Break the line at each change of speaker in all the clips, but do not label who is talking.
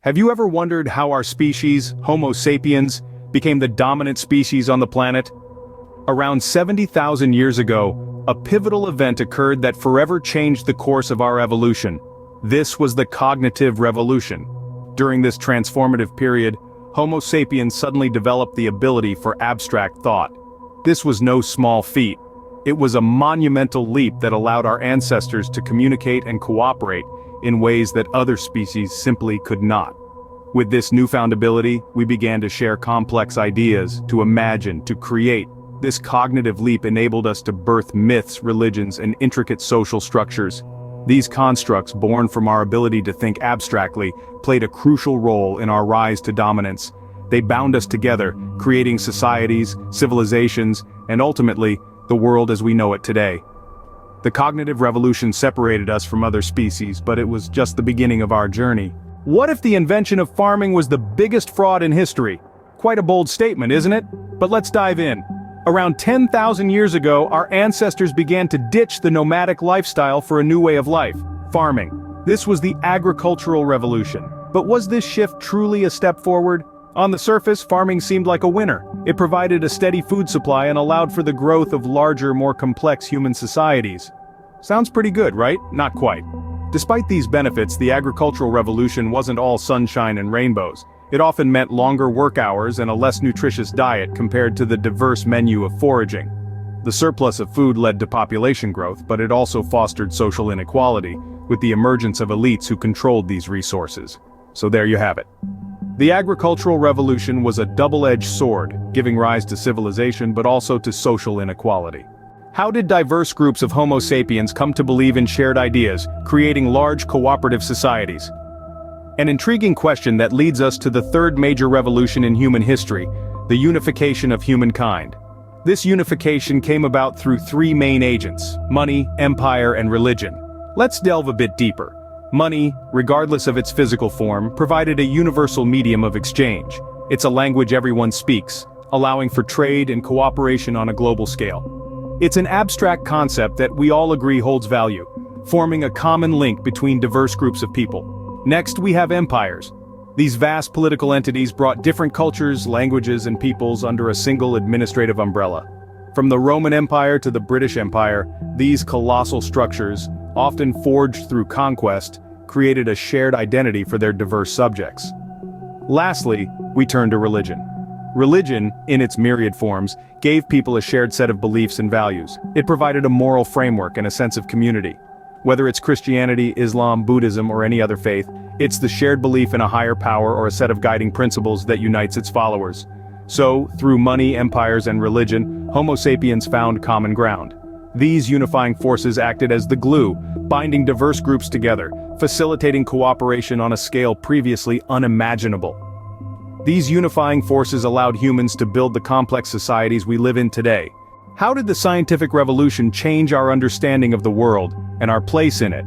Have you ever wondered how our species, Homo sapiens, became the dominant species on the planet? Around 70,000 years ago, a pivotal event occurred that forever changed the course of our evolution. This was the cognitive revolution. During this transformative period, Homo sapiens suddenly developed the ability for abstract thought. This was no small feat. It was a monumental leap that allowed our ancestors to communicate and cooperate in ways that other species simply could not. With this newfound ability, we began to share complex ideas, to imagine, to create. This cognitive leap enabled us to birth myths, religions, and intricate social structures. These constructs, born from our ability to think abstractly, played a crucial role in our rise to dominance. They bound us together, creating societies, civilizations, and ultimately, the world as we know it today. The cognitive revolution separated us from other species, but it was just the beginning of our journey. What if the invention of farming was the biggest fraud in history? Quite a bold statement, isn't it? But let's dive in. Around 10,000 years ago, our ancestors began to ditch the nomadic lifestyle for a new way of life, farming. This was the agricultural revolution. But was this shift truly a step forward? On the surface, farming seemed like a winner. It provided a steady food supply and allowed for the growth of larger, more complex human societies. Sounds pretty good, right? Not quite. Despite these benefits, the agricultural revolution wasn't all sunshine and rainbows. It often meant longer work hours and a less nutritious diet compared to the diverse menu of foraging. The surplus of food led to population growth, but it also fostered social inequality, with the emergence of elites who controlled these resources. So there you have it. The agricultural revolution was a double-edged sword, giving rise to civilization but also to social inequality. How did diverse groups of Homo sapiens come to believe in shared ideas, creating large cooperative societies? An intriguing question that leads us to the third major revolution in human history, the unification of humankind. This unification came about through three main agents: money, empire, and religion. Let's delve a bit deeper. Money, regardless of its physical form, provided a universal medium of exchange. It's a language everyone speaks, allowing for trade and cooperation on a global scale. It's an abstract concept that we all agree holds value, forming a common link between diverse groups of people. Next, we have empires. These vast political entities brought different cultures, languages, and peoples under a single administrative umbrella. From the Roman Empire to the British Empire, these colossal structures, often forged through conquest, created a shared identity for their diverse subjects. Lastly, we turn to religion. Religion, in its myriad forms, gave people a shared set of beliefs and values. It provided a moral framework and a sense of community. Whether it's Christianity, Islam, Buddhism, or any other faith, it's the shared belief in a higher power or a set of guiding principles that unites its followers. So, through money, empires, and religion, Homo sapiens found common ground. These unifying forces acted as the glue, binding diverse groups together, facilitating cooperation on a scale previously unimaginable. These unifying forces allowed humans to build the complex societies we live in today. How did the scientific revolution change our understanding of the world and our place in it?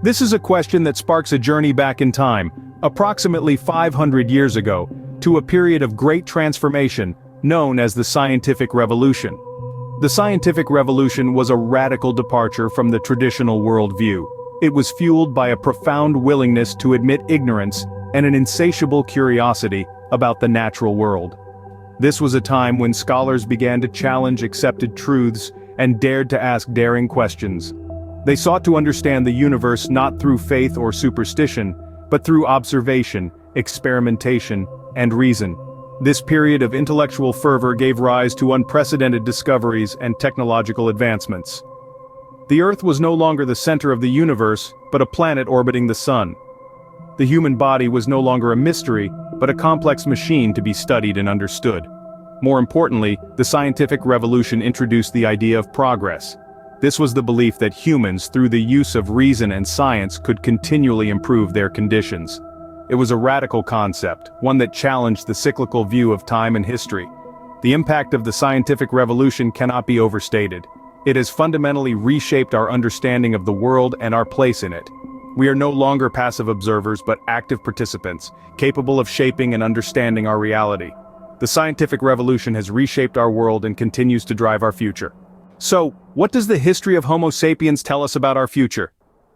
This is a question that sparks a journey back in time, approximately 500 years ago, to a period of great transformation known as the scientific revolution. The scientific revolution was a radical departure from the traditional worldview. It was fueled by a profound willingness to admit ignorance and an insatiable curiosity about the natural world. This was a time when scholars began to challenge accepted truths and dared to ask daring questions. They sought to understand the universe not through faith or superstition, but through observation, experimentation, and reason. This period of intellectual fervor gave rise to unprecedented discoveries and technological advancements. The Earth was no longer the center of the universe, but a planet orbiting the sun. The human body was no longer a mystery, but a complex machine to be studied and understood. More importantly, the scientific revolution introduced the idea of progress. This was the belief that humans, through the use of reason and science, could continually improve their conditions. It was a radical concept, one that challenged the cyclical view of time and history. The impact of the scientific revolution cannot be overstated. It has fundamentally reshaped our understanding of the world and our place in it. We are no longer passive observers but active participants, capable of shaping and understanding our reality. The scientific revolution has reshaped our world and continues to drive our future. So, what does the history of Homo sapiens tell us about our future?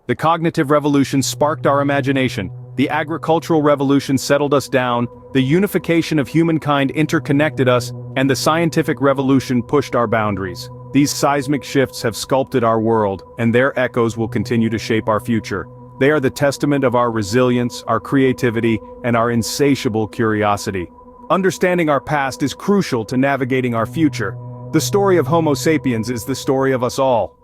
The cognitive revolution sparked our imagination, The agricultural revolution settled us down, the unification of humankind interconnected us, and the scientific revolution pushed our boundaries. These seismic shifts have sculpted our world, and their echoes will continue to shape our future. They are the testament of our resilience, our creativity, and our insatiable curiosity. Understanding our past is crucial to navigating our future. The story of Homo sapiens is the story of us all.